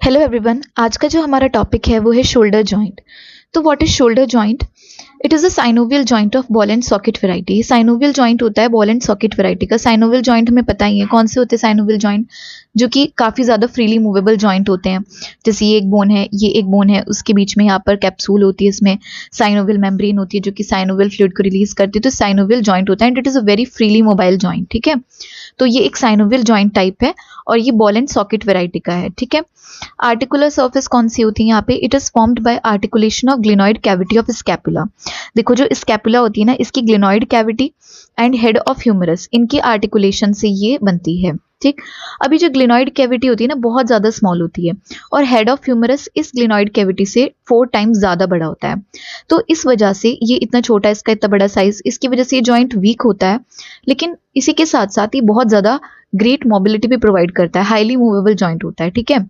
Hello everyone, आज का जो हमारा टॉपिक है वो है शोल्डर जॉइंट। तो what is shoulder joint? It is a synovial joint of ball and socket variety. Synovial joint होता है बॉल एंड सॉकेट वैरायटी का। साइनोवियल जॉइंट हमें पता ही है कौन से होते हैं। साइनोवियल जॉइंट जो कि काफ़ी ज़्यादा फ्रीली मूवेबल जॉइंट होते हैं। जैसे ये एक बोन है, ये एक बोन है, उसके बीच में यहाँ पर कैप्सूल होती है, इसमें साइनोवियल मेम्ब्रेन होती है जो कि साइनोवियल फ्लूइड को रिलीज करती है। तो साइनोवियल जॉइंट होता है and it is a very freely mobile joint. ठीक है, तो ये एक साइनोवियल जॉइंट टाइप है और ये बॉल एंड सॉकेट वैरायटी का है। ठीक है, आर्टिकुलर सर्फेस कौन सी होती है यहाँ पे? It is formed by articulation of glenoid cavity of scapula. देखो जो स्कैपुला होती है ना, इसकी glenoid cavity and head of humerus, इनकी आर्टिकुलेशन से ये बनती है। ठीक, अभी जो ग्लिनॉइड कैविटी होती है ना बहुत ज्यादा स्मॉल होती है और हेड ऑफ ह्यूमरस इस ग्लिनॉइड कैविटी से 4 टाइम्स ज्यादा बड़ा होता है। तो इस वजह से ये इतना छोटा, इसका इतना बड़ा साइज, इसकी वजह से ये जॉइंट वीक होता है। लेकिन इसी के साथ साथ ये बहुत ज्यादा ग्रेट मोबिलिटी भी प्रोवाइड करता है, हाईली मूवेबल जॉइंट होता है। ठीक है,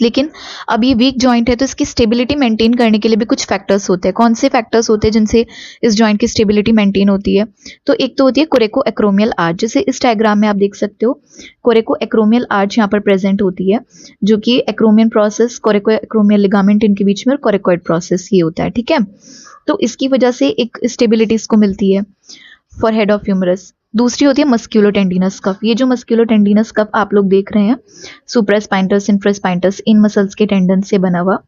लेकिन अब ये वीक जॉइंट है तो इसकी स्टेबिलिटी मेंटेन करने के लिए भी कुछ फैक्टर्स होते हैं। कौन से फैक्टर्स होते हैं जिनसे इस जॉइंट की स्टेबिलिटी मेंटेन होती है? तो एक तो होती है कोरेको एक्रोमियल आर्च। जैसे इस डायग्राम में आप देख सकते हो कोरेको एक्रोमियल आर्च यहाँ पर प्रेजेंट होती है, जो कि एक्रोमियन प्रोसेस, कोरेको एक्रोमियल लिगामेंट इनके बीच में, और कोरेकोइड प्रोसेस ये होता है। ठीक है, तो इसकी वजह से एक स्टेबिलिटी इसको मिलती है फॉर हेड ऑफ ह्यूमरस। दूसरी होती है मस्क्यूलोटेंडिनस कफ। ये जो मस्क्यूलोटेंडिनस कफ आप लोग देख रहे हैं, सुप्रास्पाइनटस, इंफ्रास्पाइनटस, इन मसल्स के टेंडन से बना हुआ,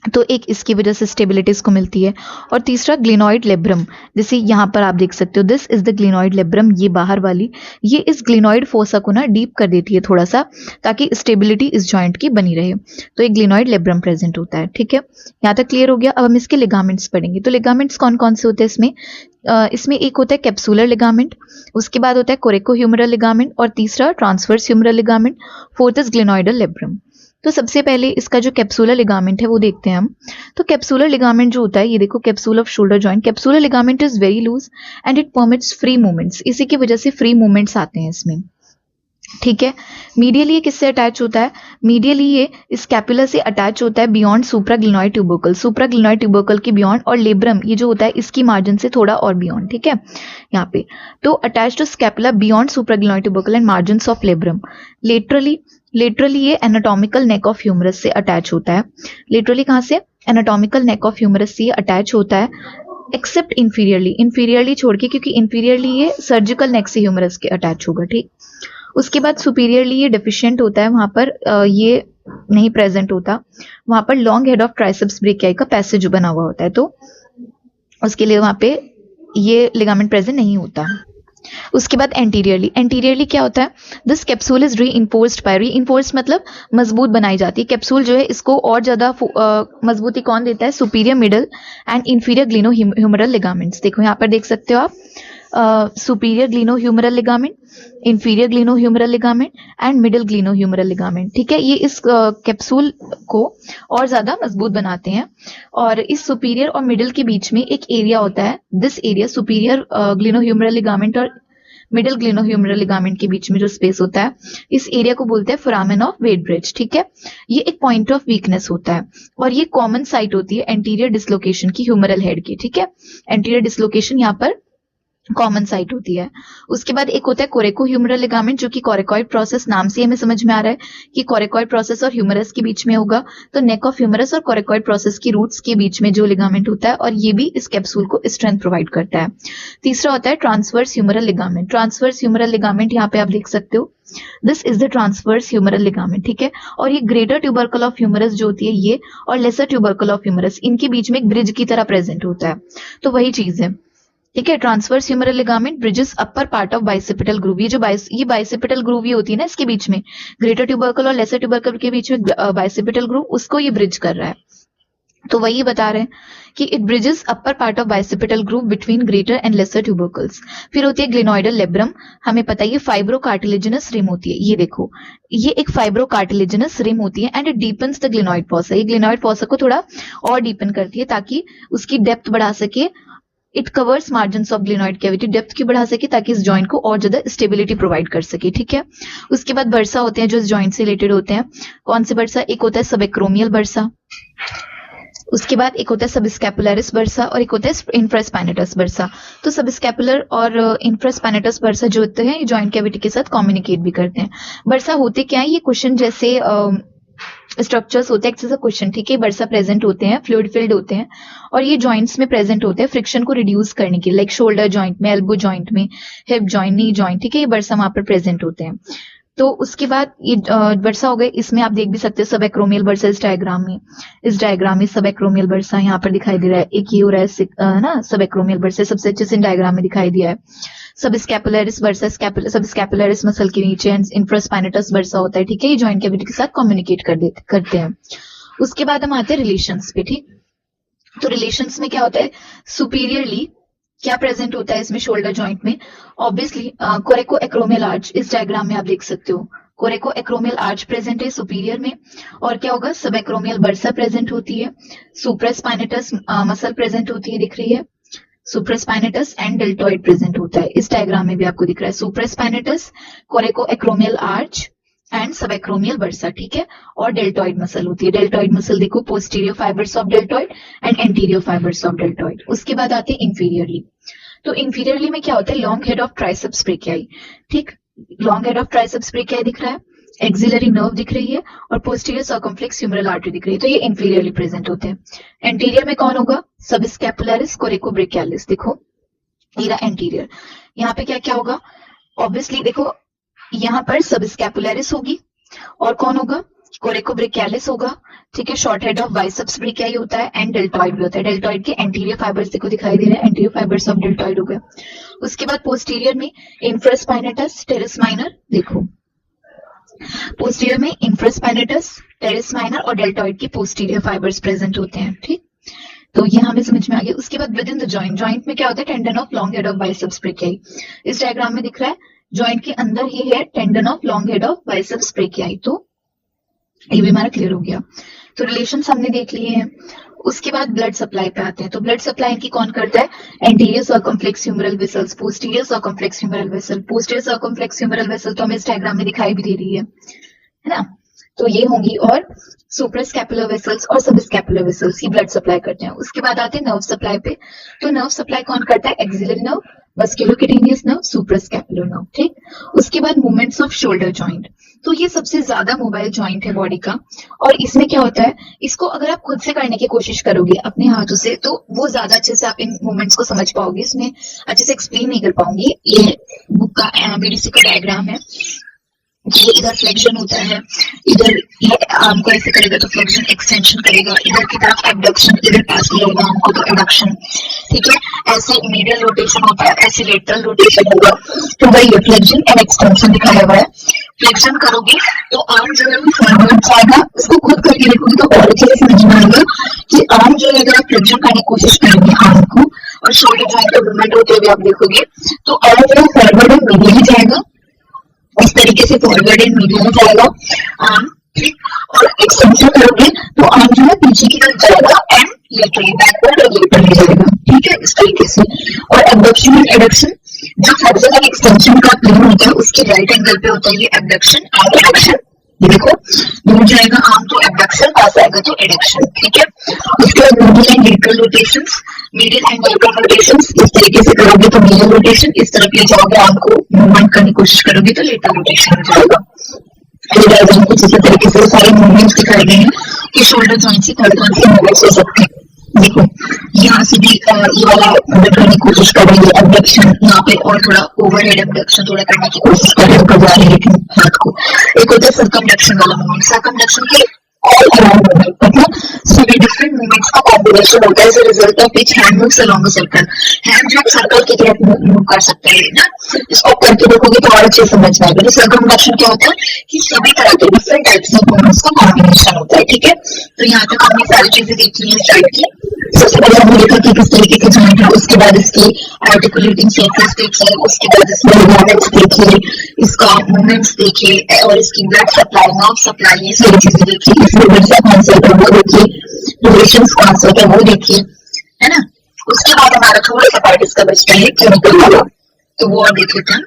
तो एक इसकी वजह से स्टेबिलिटी इसको मिलती है। और तीसरा ग्लिनॉइड लेब्रम, जैसे यहाँ पर आप देख सकते हो, this is the glenoid labrum, ये बाहर वाली, ये इस ग्लिनॉइड फोसा को ना डीप कर देती है थोड़ा सा, ताकि स्टेबिलिटी इस जॉइंट की बनी रहे। तो एक ग्लिनॉइड लेब्रम प्रेजेंट होता है। ठीक है, यहाँ तक क्लियर हो गया। अब हम इसके लिगामेंट्स पढ़ेंगे। तो लिगामेंट्स कौन कौन से होते हैं इसमें? इसमें एक होता है कैप्सुलर लिगामेंट, उसके बाद होता है कोरेको ह्यूमरल लिगामेंट, और तीसरा transverse humeral ligament, fourth is glenoidal labrum. तो सबसे पहले इसका जो कैप्सुलर लिगामेंट है वो देखते हैं हम। तो कैप्सुलर लिगामेंट जो होता है, ये देखो, capsule of shoulder joint. Capsular ligament is very loose and it permits free movements. इसी की वजह से फ्री मूवमेंट्स आते हैं इसमें। ठीक है, मीडियली ये किससे अटैच होता है? मीडियली ये स्कैपुला से अटैच होता है बियॉन्ड सुप्राग्लिनॉइड ट्यूबरकल, सुप्राग्लिनॉइड ट्यूबरकल की बियॉन्ड, और लेब्रम ये जो होता है इसकी मार्जिन से थोड़ा और बियॉन्ड। ठीक है, यहाँ पे तो attach to scapula beyond supraglenoid tubercle and margins of labrum. Laterally ये एनाटॉमिकल नेक ऑफ ह्यूमरस से अटैच होता है। लेटरली कहाँ से? एनाटॉमिकल नेक ऑफ ह्यूमरस से ये अटैच होता है, एक्सेप्ट इंफीरियरली छोड़ के, क्योंकि इंफीरियरली ये सर्जिकल नेक से ह्यूमरस के अटैच होगा। ठीक, उसके बाद सुपीरियरली ये डेफिशिएंट होता है, वहां पर ये नहीं प्रेजेंट होता, वहां पर long head of triceps brachii का पैसेज बना हुआ होता है, तो उसके लिए वहां पे ये लिगामेंट प्रेजेंट नहीं होता। उसके बाद एंटीरियरली क्या होता है? This capsule is reinforced by, reinforced मतलब मजबूत बनाई जाती है। कैप्सूल जो है इसको और ज्यादा मजबूती कौन देता है? Superior, middle and inferior gleno humeral ligaments. देखो यहाँ पर देख सकते हो आप, superior gleno humeral ligament, inferior gleno humeral ligament and middle gleno humeral ligament. ठीक है, ये इस कैप्सूल को और ज्यादा मजबूत बनाते हैं। और इस सुपीरियर और मिडल के बीच में एक एरिया होता है, this area, superior gleno humeral ligament और मिडल ग्लिनो ह्यूमरल लिगामेंट के बीच में जो स्पेस होता है, इस एरिया को बोलते हैं फोरामेन ऑफ वेट ब्रिज। ठीक है, ये एक पॉइंट ऑफ वीकनेस होता है और ये कॉमन साइट होती है एंटीरियर डिसलोकेशन की ह्यूमरल हेड की। ठीक है, एंटीरियर डिसलोकेशन यहाँ पर कॉमन साइट होती है। उसके बाद एक होता है कोरेको ह्यूमरल लिगामेंट, जो कि कोरेकॉइड प्रोसेस, नाम से हमें समझ में आ रहा है कि कोरेकॉइड प्रोसेस और ह्यूमरस के बीच में होगा। तो नेक ऑफ ह्यूमरस और कोरेकॉइड प्रोसेस की रूट्स के बीच में जो लिगामेंट होता है, और ये भी इस कैप्सूल को स्ट्रेंथ प्रोवाइड करता है। तीसरा होता है transverse humeral ligament. Transverse humeral ligament यहाँ पे आप देख सकते हो, this is the transverse humeral ligament. ठीक है, और ये ग्रेटर ट्यूबरकल ऑफ ह्यूमरस जो होती है ये, और लेसर ट्यूबरकल ऑफ ह्यूमरस, इनके बीच में एक ब्रिज की तरह प्रेजेंट होता है। तो वही चीज है। ठीक है, transverse humeral ligament bridges upper part of bicipital groove. ये जो बाइसेपिटल ग्रूव ही होती है ना, इसके बीच में ग्रेटर ट्यूबरकल और लेसर ट्यूबरकल के बीच में बाइसेपिटल ग्रूव, उसको ये ब्रिज कर रहा है। तो वही बता रहे हैं कि it bridges upper part of bicipital groove between greater and lesser tubercles. फिर होती है ग्लिनॉइडल लेब्रम। हमें पता है ये फाइब्रो कार्टिलेजिनस रिम होती है। ये देखो, ये एक फाइब्रो कार्टिलेजिनस रिम होती है and it deepens the glenoid fossa. ये ग्लिनॉइड फॉसा को थोड़ा और डीपन करती है ताकि उसकी डेप्थ बढ़ा सके। It covers margins of glenoid cavity, depth की बढ़ा सके ताकि इस जॉइंट को और ज्यादा स्टेबिलिटी प्रोवाइड कर सके। ठीक है, उसके बाद बर्सा होते हैं जो इस जॉइंट से रिलेटेड होते हैं। कौन से बर्सा? एक होता है सबएक्रोमियल बर्सा, उसके बाद एक होता है सबस्कैपुलरिस बर्सा, और एक होता है इंफ्रास्पाइनेटस बर्सा। तो सबस्कैपुलर और इंफ्रास्पाइनेटस बर्सा जो होते हैं ये जॉइंट कैविटी के साथ कम्युनिकेट भी करते हैं। बर्सा होते क्या है? ये क्वेश्चन जैसे स्ट्रक्चर्स होते हैं, एक्सेस अ क्वेश्चन, ठीक है, बर्सा प्रेजेंट होते हैं, फ्लूइड फिल्ड होते हैं और ये जॉइंट्स में प्रेजेंट होते हैं फ्रिक्शन को रिड्यूस करने के लिए, लाइक शोल्डर जॉइंट में, एल्बो जॉइंट में, हिप जॉइंट, नी जॉइंट, ठीक है, ये बर्सा वहां पर प्रेजेंट होते हैं। तो उसके बाद ये बर्सा हो गए, इसमें आप देख भी सकते हैं सब एक्रोमियल बर्सा इस डायग्राम में, इस डायग्राम में सब एक्रोमियल बर्सा यहाँ पर दिखाई दे रहा है, एक ये हो रहा है ना सब एक्रोमियल बर्सा, सबसे अच्छे से डायग्राम में दिखाई दिया है। सब स्कैपुलरिस बर्सा, सब स्कैपुलरिस मसल के नीचे एंड इंफ्रास्पाइनेटस बर्सा होता है, ठीक है, ये जॉइंट कैविटी के साथ कम्युनिकेट करते हैं। उसके बाद हम आते हैं रिलेशंस पे, ठीक। तो रिलेशंस में क्या होता है, सुपीरियरली क्या प्रेजेंट होता है इसमें शोल्डर जॉइंट में, ऑब्वियसली कोरेको एक्रोमियल आर्च, इस डायग्राम में आप देख सकते हो कोरेको एक्रोमियल आर्च प्रेजेंट है सुपीरियर में, और क्या होगा, सब एक्रोमियल बर्सा प्रेजेंट होती है, सुप्रास्पाइनेटस मसल प्रेजेंट होती है, दिख रही है, सुप्रास्पाइनेटस एंड डेल्टॉइड प्रेजेंट होता है, इस डायग्राम में भी आपको दिख रहा है सुप्रास्पाइनेटस, कोरेको एक्रोमियल आर्च एंड सब एक्रोमियल बर्सा, ठीक है, और डेल्टॉइड मसल होती है। डेल्टॉइड मसल देखो, posterior fibres of deltoid and anterior fibres of deltoid. उसके बाद आते हैं इंफीरियरली। तो इंफीरियरली में क्या होता है, long head of triceps brachii, ठीक, long head of triceps brachii दिख रहा है, एक्सिलरी नर्व दिख रही है और पोस्टीरियर सर्कमफ्लेक्स ह्यूमरल आर्टरी दिख रही है, तो ये इंफीरियरली प्रेजेंट होते हैं। एंटीरियर में कौन होगा, सब स्कैपुलरिस कोरेकोब्रेकियालिस, देखो ये रहा एंटीरियर। यहाँ पे क्या क्या होगा, ऑब्वियसली देखो यहाँ पर सब स्कैपुलरिस होगी और कौन होगा, कोरेकोब्रेकियालिस होगा, ठीक है, short head of biceps brachii होता है एंड डेल्टॉइड भी होता है। डेल्टॉइड के एंटीरियर फाइबर्स देखो दिखाई दे रहे हैं, एंटीरियर फाइबर्स ऑफ डेल्टॉइड हो गए। उसके बाद पोस्टीरियर में इंफ्रास्पाइनेटस टेरेस माइनर, देखो पोस्टीरियर में इंफ्रास्पाइनेटस टेरेस माइनर और डेल्टॉइड के पोस्टीरियर फाइबर्स प्रेजेंट होते हैं, ठीक, तो ये हमें समझ में आ गया। उसके बाद with in the joint, joint में क्या होता है, tendon of long head of biceps brachii, इस डायग्राम में दिख रहा है, जॉइंट के अंदर ही है tendon of long head of biceps brachii, तो ये भी हमारा क्लियर हो गया। तो रिलेशंस हमने देख लिए हैं। उसके बाद ब्लड सप्लाई पे आते हैं। तो ब्लड सप्लाई की कौन करता है, anterior circumflex humeral vessels, posterior circumflex humeral vessel. Posterior circumflex humeral vessel तो हमें इस डायग्राम में दिखाई भी दे रही है ना, तो ये होंगी, और सुप्रास्कैपुलर वेसल्स और सब स्कैपुलर वेसल्स की ब्लड सप्लाई करते हैं। उसके बाद आते हैं नर्व सप्लाई पे। तो नर्व सप्लाई कौन करता है, axillary nerve, musculocutaneous nerve, suprascapular nerve, ठीक। उसके बाद मूवमेंट्स ऑफ शोल्डर जॉइंट। तो ये सबसे ज्यादा मोबाइल जॉइंट है बॉडी का, और इसमें क्या होता है, इसको अगर आप खुद से करने की कोशिश करोगे अपने हाथों से तो वो ज्यादा अच्छे से आप इन मूवमेंट्स को समझ पाओगे, इसमें अच्छे से एक्सप्लेन नहीं कर पाऊंगी। ये बुक का बीडीसी का डायग्राम है, ये इधर फ्लेक्शन होता है, इधर ये आर्म को ऐसे करेगा तो फ्लेक्शन एक्सटेंशन करेगा, इधर की तरफ एबडक्शन, इधर पास होगा आर्म को तो एडक्शन, ठीक है, ऐसे मीडियल रोटेशन होता है, ऐसे लेटरल रोटेशन होगा, तो वही फ्लेक्शन एंड एक्सटेंशन दिखाया हुआ है। फ्लेक्शन करोगे तो आर्म जो है वो फॉरवर्ड जाएगा, इसको खुद करके देखोगे तो और अच्छे से समझ में आएगा कि आर्म जो है अगर आप फ्लेक्शन करने की कोशिश करेंगे आर्म को और शोल्डर जॉइंट का मूवमेंट होते हुए आप देखोगे तो आर्म जो है फॉरवर्ड एंड मीडियल जाएगा, इस तरीके से फॉरवर्ड एंड मीडियल जाएगा आर्म, ठीक, और एक्सटेंशन करोगे तो आर्म जो है पीछे की तरफ जाएगा एंड लेटरली बैकवर्ड और लेटरली जाएगा, ठीक है, इस तरीके से। और एबडक्शन एंड एडक्शन, जो फ्लेक्शन एंड एक्सटेंशन का प्लेन होता है उसके राइट एंगल पे होता है ये एबडक्शन एंड एडक्शन, देखो दूर जाएगा आर्म तो एबडक्शन, पास आएगा तो एडक्शन, ठीक है। उसके बाद medial and lateral rotations, medial and lateral rotations इस तरीके से करोगे तो मीडियल रोटेशन, इस तरफ ले जाओगे आर्म को मूवमेंट करने की कोशिश करोगे तो लेटरल रोटेशन हो जाएगा। कुछ इसी तरीके से सारे मूवमेंट्स दिखाए गए हैं कि शोल्डर जॉइंट से कौन कौन से मूवमेंट्स हो सकते हैं। देखो यहाँ से भी ये वाला करने की कोशिश करेंगे एबडक्शन, यहाँ पे और थोड़ा ओवरहेड एबडक्शन थोड़ा करने की कोशिश करें ऊपर जा रही है हाथ को। एक होता है सर्कमडक्शन वाला मूवमेंट, सर्कमडक्शन के ऑल अराउंड मूवमेंट, मतलब सभी डिफरेंट मूवमेंट्स का कॉम्बिनेशन होता है, as a result of which hand moves along a circle. Hand जो सर्कल की तरफ मूव कर सकता है ना, इसको करके देखोगे तो और अच्छे समझ में आएगा। तो सर्कमडक्शन क्या होता है कि सभी तरह के डिफरेंट टाइप्स ऑफ मूवमेंट्स का कॉम्बिनेशन होता है, ठीक है। तो यहाँ तक हमने सारी चीजें देखी है साइड की। सबसे पहले हमने देखा कि किस तरीके के जॉइंट है, उसके बाद इसकी आर्टिकुलेटिंग सरफेस देखिए, उसके बाद इसमें लिगामेंट्स देखिए, इसका मूवमेंट्स देखिए और इसकी ब्लड सप्लाई, नर्व सप्लाई, ये सारी चीजें देखिए। इसमें वर्सा कॉन्सेप्ट है वो देखिए, रिलेशंस कॉन्सेप्ट है वो देखिए, है ना। उसके बाद हमारा थोड़ा सा पार्ट इसका बचता है क्लिनिकल वाला, तो वो और देख लेते हैं।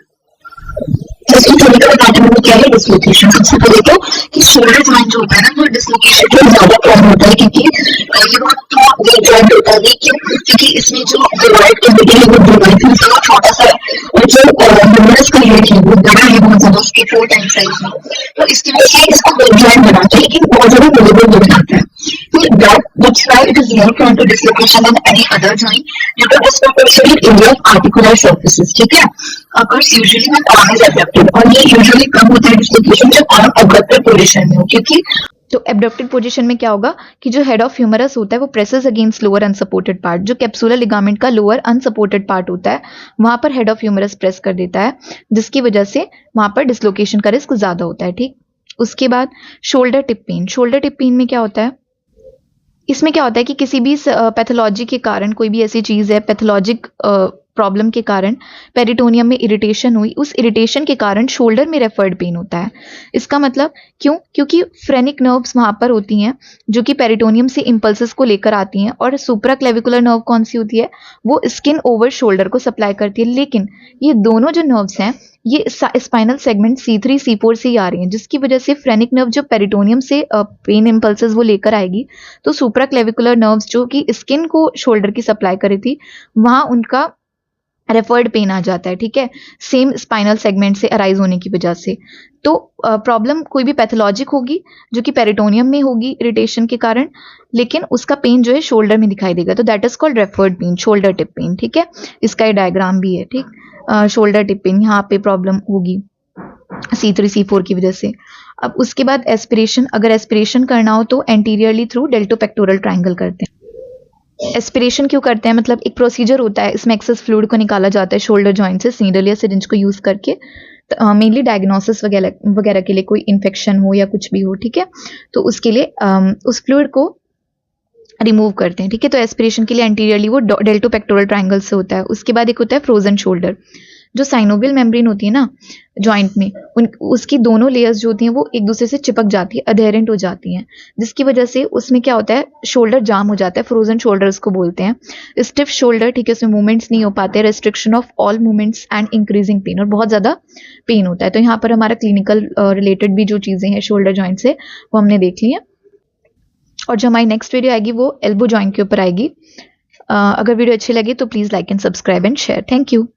इसकी क्लिनिकल एनाटॉमी में क्या है, डिसलोकेशन। सबसे पहले तो कि शोल्डर जॉइंट जो होता है ना वो डिसलोकेशन जो ज्यादा प्रॉब्लम होता है, क्योंकि ये बहुत वीक जॉइंट होता है। क्यों, क्योंकि इसमें जो डिवाइड कैविटी है वो डिवाइड से छोटा सा है और जो ह्यूमरस का हेड है वो बड़ा है बहुत ज्यादा, उसके 4 टाइम साइज में, तो इसकी वजह से इसको वीक जॉइंट बनाते हैं। लेकिन बहुत ज्यादा विजिबल हो जाता है. That's why it is more prone to dislocation than any other joint due to disproportionate area of articular surfaces. ठीक है. Occurs usually when arm is abducted और ये usually कब होता है dislocation जब arm abducted position में हो, क्योंकि तो एब्डक्टेड पोजीशन में क्या होगा कि जो हेड ऑफ ह्यूमरस होता है वो presses against lower unsupported part, जो कैप्सुलर लिगामेंट का लोअर अनसपोर्टेड पार्ट होता है वहां पर हेड ऑफ ह्यूमरस प्रेस कर देता है, जिसकी वजह से वहां पर डिसलोकेशन का रिस्क ज्यादा होता है. ठीक. उसके बाद shoulder tip pain. Shoulder tip pain में क्या होता है, इसमें क्या होता है कि किसी भी पैथोलॉजी के कारण, कोई भी ऐसी चीज है पैथोलॉजिक प्रॉब्लम के कारण पेरिटोनियम में इरिटेशन हुई, उस इरिटेशन के कारण शोल्डर में रेफर्ड पेन होता है. इसका मतलब क्यों, क्योंकि फ्रेनिक नर्व्स वहां पर होती हैं जो कि पेरिटोनियम से इंपल्सेस को लेकर आती हैं, और सुप्रा क्लेविकुलर नर्व कौन सी होती है, वो स्किन ओवर शोल्डर को सप्लाई करती है. लेकिन ये दोनों जो नर्व्स हैं ये स्पाइनल सेगमेंट C3 C4 से ही आ रही हैं, जिसकी वजह से फ्रेनिक नर्व जो पेरिटोनियम से पेन इंपल्सेस वो लेकर आएगी, तो सुप्रा क्लेविकुलर नर्व्स जो कि स्किन को शोल्डर की सप्लाई करी थी वहां उनका रेफर्ड पेन आ जाता है. ठीक है, सेम स्पाइनल सेगमेंट से अराइज होने की वजह से. तो प्रॉब्लम कोई भी पैथोलॉजिक होगी जो कि पेरिटोनियम में होगी इरिटेशन के कारण, लेकिन उसका पेन जो है शोल्डर में दिखाई देगा, तो that is called referred pain, shoulder tip pain. ठीक है, इसका ये डायग्राम भी है. ठीक, शोल्डर टिप पेन यहाँ पे प्रॉब्लम होगी C3 C4 की वजह से. अब उसके बाद एस्पिरेशन, अगर एस्पिरेशन करना हो तो एंटीरियरली थ्रू डेल्टोपेक्टोरल ट्रायंगल करते हैं. एस्पिरेशन क्यों करते हैं, मतलब एक प्रोसीजर होता है, इसमें एक्सेस फ्लूइड को निकाला जाता है शोल्डर जॉइंट से नीडल या सिरिंज को यूज करके, मेनली डायग्नोसिस वगैरह के लिए, कोई इन्फेक्शन हो या कुछ भी हो. ठीक है, तो उसके लिए उस फ्लूइड को रिमूव करते हैं. ठीक है, तो एस्पिरेशन के लिए एंटीरियरली वो डेल्टोपेक्टोरल ट्रायंगल से होता है. उसके बाद एक होता है फ्रोजन शोल्डर. जो साइनोवियल मेम्ब्रेन होती है ना जॉइंट में, उसकी दोनों लेयर्स जो होती हैं वो एक दूसरे से चिपक जाती है, अधेरेंट हो जाती हैं, जिसकी वजह से उसमें क्या होता है, शोल्डर जाम हो जाता है, फ्रोजन शोल्डर्स को बोलते हैं. स्टिफ शोल्डर, ठीक है, उसमें मूवमेंट्स नहीं हो पाते, restriction of all movements and increasing pain, और बहुत ज्यादा पेन होता है. तो यहाँ पर हमारा क्लिनिकल रिलेटेड भी जो चीजें हैं शोल्डर जॉइंट से वो हमने देख ली हैं. और जो हमारी नेक्स्ट वीडियो आएगी वो एल्बो जॉइंट के ऊपर आएगी. अगर वीडियो अच्छी लगी तो please like and subscribe and share. Thank you.